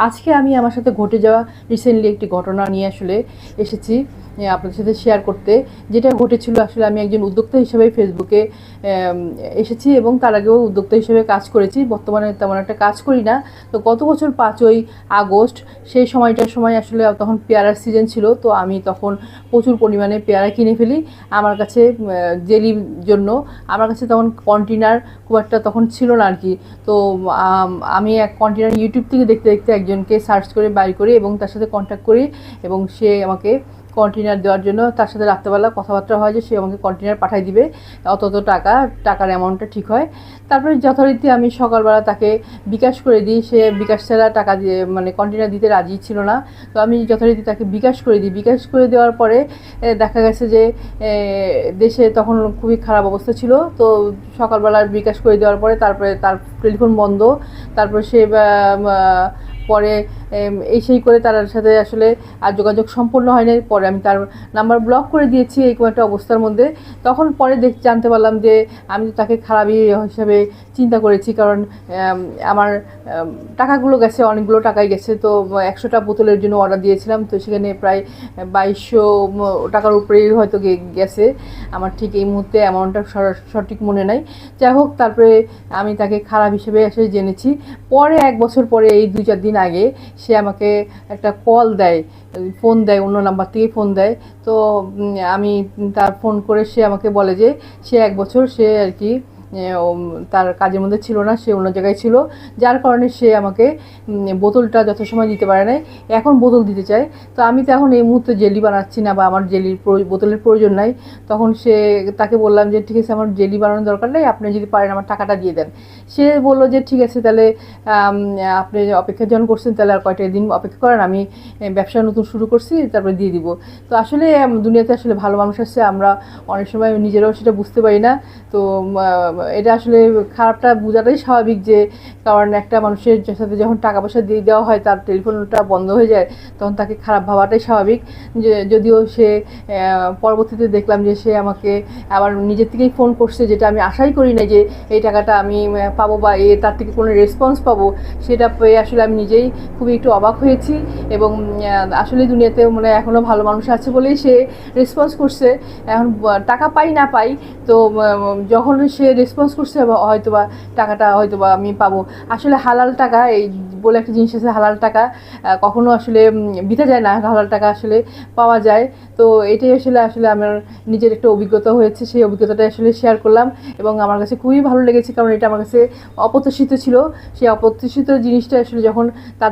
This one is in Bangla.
আজকে আমি আমার সাথে ঘটে যাওয়া রিসেন্টলি একটি ঘটনা নিয়ে আসলে এসেছি আপনাদের সাথে শেয়ার করতে। যেটা ঘটেছিল আসলে আমি একজন উদ্যোক্তা হিসেবে ফেসবুকে এসেছি এবং তার আগেও উদ্যোক্তা হিসেবে কাজ করেছি। বর্তমানে তেমন একটা কাজ করি না। তো গত বছর 5ই আগস্ট সেই সময়টার সময় আসলে তখন পেয়ারার সিজন ছিল। তো আমি তখন প্রচুর পরিমাণে পেয়ারা কিনে ফেলি আমার কাছে জেলির জন্য। আমার কাছে তখন কন্টেনার খুব একটা তখন ছিল না আর কি। তো আমি এক কন্টেনার ইউটিউব থেকে দেখতে দেখতে একজনকে সার্চ করে বাই করি এবং তার সাথে কন্ট্যাক্ট করি এবং সে আমাকে কন্টেনার দেওয়ার জন্য তার সাথে রাত্রেবেলা কথাবার্তা হয় যে সে আমাকে কন্টেনার পাঠিয়ে দিবে অত টাকার অ্যামাউন্টটা ঠিক হয়। তারপরে যথারীতি আমি সকালবেলা তাকে বিকাশ করে দিই। সে বিকাশ ছাড়া টাকা দিয়ে মানে কন্টেনার দিতে রাজি ছিল না। তো আমি যথারীতি তাকে বিকাশ করে দিই। বিকাশ করে দেওয়ার পরে দেখা গেছে যে দেশে তখন খুবই খারাপ অবস্থা ছিল। তো সকালবেলা বিকাশ করে দেওয়ার পরে তারপরে তার টেলিফোন বন্ধ। তারপরে সে পরে এই সেই করে তার সাথে আসলে আর যোগাযোগ সম্পূর্ণ হয় নাই। পরে আমি তার নাম্বার ব্লক করে দিয়েছি এইরকম একটা অবস্থার মধ্যে। তখন পরে জানতে পারলাম যে আমি তো তাকে খারাপই হিসাবে চিন্তা করেছি, কারণ আমার টাকাগুলো গেছে, অনেকগুলো টাকাই গেছে। তো 100টা বোতলের জন্য অর্ডার দিয়েছিলাম, তো সেখানে প্রায় 2200 টাকার উপরেই হয়তো গেছে। আমার ঠিক এই মুহূর্তে অ্যামাউন্টটা সঠিক মনে নাই। যাই হোক, তারপরে আমি তাকে খারাপ হিসেবে আসলে জেনেছি। পরে 1 বছর পরে এই 2-4 দিন আগে সে আমাকে একটা কল দেয়, ফোন দেয়, অন্য নাম্বার থেকে ফোন দেয়। তো আমি তার ফোন করে সে আমাকে বলে যে সে 1 বছর সে আর কি তার কাজের মধ্যে ছিল না, সে অন্য জায়গায় ছিল, যার কারণে সে আমাকে বোতলটা যথাসময় দিতে পারে নাই। এখন বোতল দিতে চায়। তো আমি তো এখন এই মুহূর্তে জেলি বানাচ্ছি না বা আমার জেলির বোতলের প্রয়োজন নাই। তখন তাকে বললাম যে ঠিক আছে, আমার জেলি বানানোর দরকার নেই, আপনি যদি পারেন আমার টাকাটা দিয়ে দেন। সে বলল যে ঠিক আছে, তাহলে আপনি অপেক্ষা যখন করছেন তাহলে আর কয়টা দিন অপেক্ষা করেন, আমি ব্যবসা নতুন শুরু করছি, তারপরে দিয়ে দিব। তো আসলে দুনিয়াতে আসলে ভালো মানুষ আছে, আমরা অনেক সময় নিজেরাও সেটা বুঝতে পারি না। তো এটা আসলে খারাপটা বোঝাটাই স্বাভাবিক, যে কারণ একটা মানুষের সাথে যখন টাকা পয়সা দিয়ে দেওয়া হয়, তার টেলিফোনটা বন্ধ হয়ে যায়, তখন তাকে খারাপ ভাবাটাই স্বাভাবিক। যে যদিও সে পরবর্তীতে দেখলাম যে সে আমাকে আবার নিজের থেকেই ফোন করছে, যেটা আমি আশাই করি না যে এই টাকাটা আমি পাবো বা তার থেকে কোনো রেসপন্স পাবো। সেটা পেয়ে আসলে আমি নিজেই খুবই একটু অবাক হয়েছি। এবং আসলে দুনিয়াতে মানে এখনও ভালো মানুষ আছে বলেই সে রেসপন্স করছে। এখন টাকা পাই না পাই, তো যখন সে রেসপন্স করছে হয়তো বা টাকাটা হয়তো বা আমি পাবো। আসলে হালাল টাকা এই বলে একটা জিনিস আছে, হালাল টাকা কখনো আসলে বিতা যায় না, হালাল টাকা আসলে পাওয়া যায়। তো এটাই আসলে আসলে আমার নিজের একটা অভিজ্ঞতা হয়েছে, সেই অভিজ্ঞতাটা আসলে শেয়ার করলাম এবং আমার কাছে খুবই ভালো লেগেছে, কারণ এটা আমার কাছে অপ্রত্যাশিত ছিল। সেই অপ্রত্যাশিত জিনিসটা আসলে যখন তার